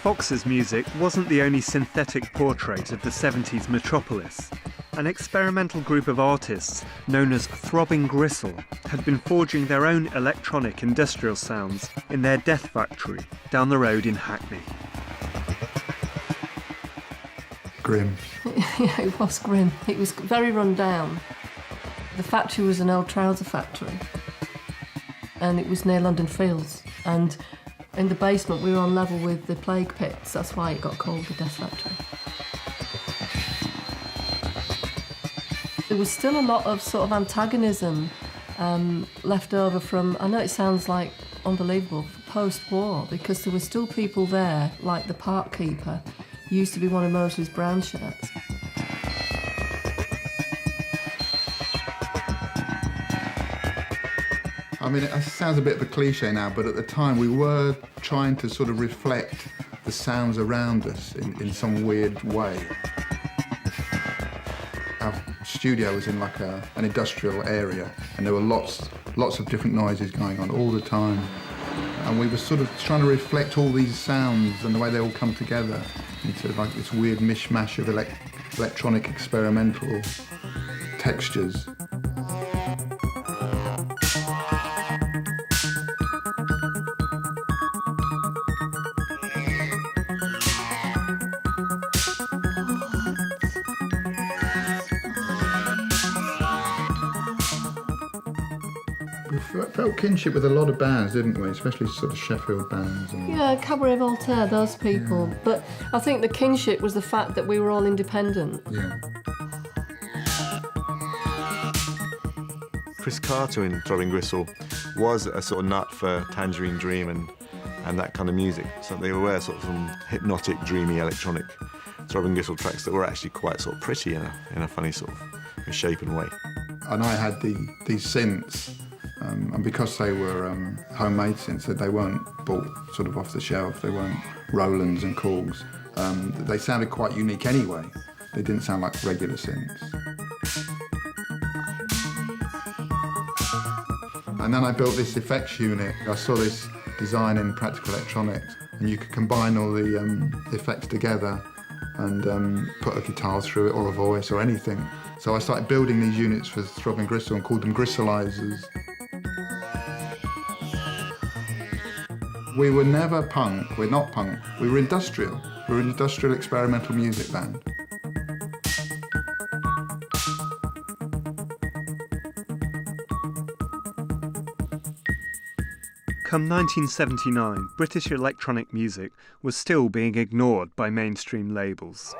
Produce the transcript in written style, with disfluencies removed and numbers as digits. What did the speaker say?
Fox's music wasn't the only synthetic portrait of the 70s metropolis. An experimental group of artists known as Throbbing Gristle had been forging their own electronic industrial sounds in their Death Factory down the road in Hackney. Grim. Yeah, it was grim. It was very run down. The factory was an old trouser factory, and it was near London Fields. And in the basement, we were on level with the plague pits. That's why it got called the Death Factory. There was still a lot of sort of antagonism left over from, I know it sounds like unbelievable, post-war, because there were still people there, like the park keeper, who used to be one of Mosley's brown shirts. I mean, it sounds a bit of a cliche now, but at the time we were trying to sort of reflect the sounds around us in some weird way. Our studio was in like an industrial area, and there were lots of different noises going on all the time. And we were sort of trying to reflect all these sounds and the way they all come together into like this weird mishmash of electronic experimental textures. We felt kinship with a lot of bands, didn't we? Especially sort of Sheffield bands. Yeah, Cabaret Voltaire, those people. Yeah. But I think the kinship was the fact that we were all independent. Yeah. Chris Carter in Throbbing Gristle was a sort of nut for Tangerine Dream and that kind of music. So they were sort of some hypnotic, dreamy, electronic Throbbing Gristle tracks that were actually quite sort of pretty in a funny sort of misshapen way. And I had these synths. And because they were homemade synths, they weren't bought sort of off the shelf, they weren't Rolands and Korgs, they sounded quite unique anyway. They didn't sound like regular synths. And then I built this effects unit. I saw this design in Practical Electronics, and you could combine all the effects together and put a guitar through it or a voice or anything. So I started building these units for Throbbing Gristle and called them Gristleizers. We were never punk, we're not punk, we were industrial. We were an industrial experimental music band. Come 1979, British electronic music was still being ignored by mainstream labels.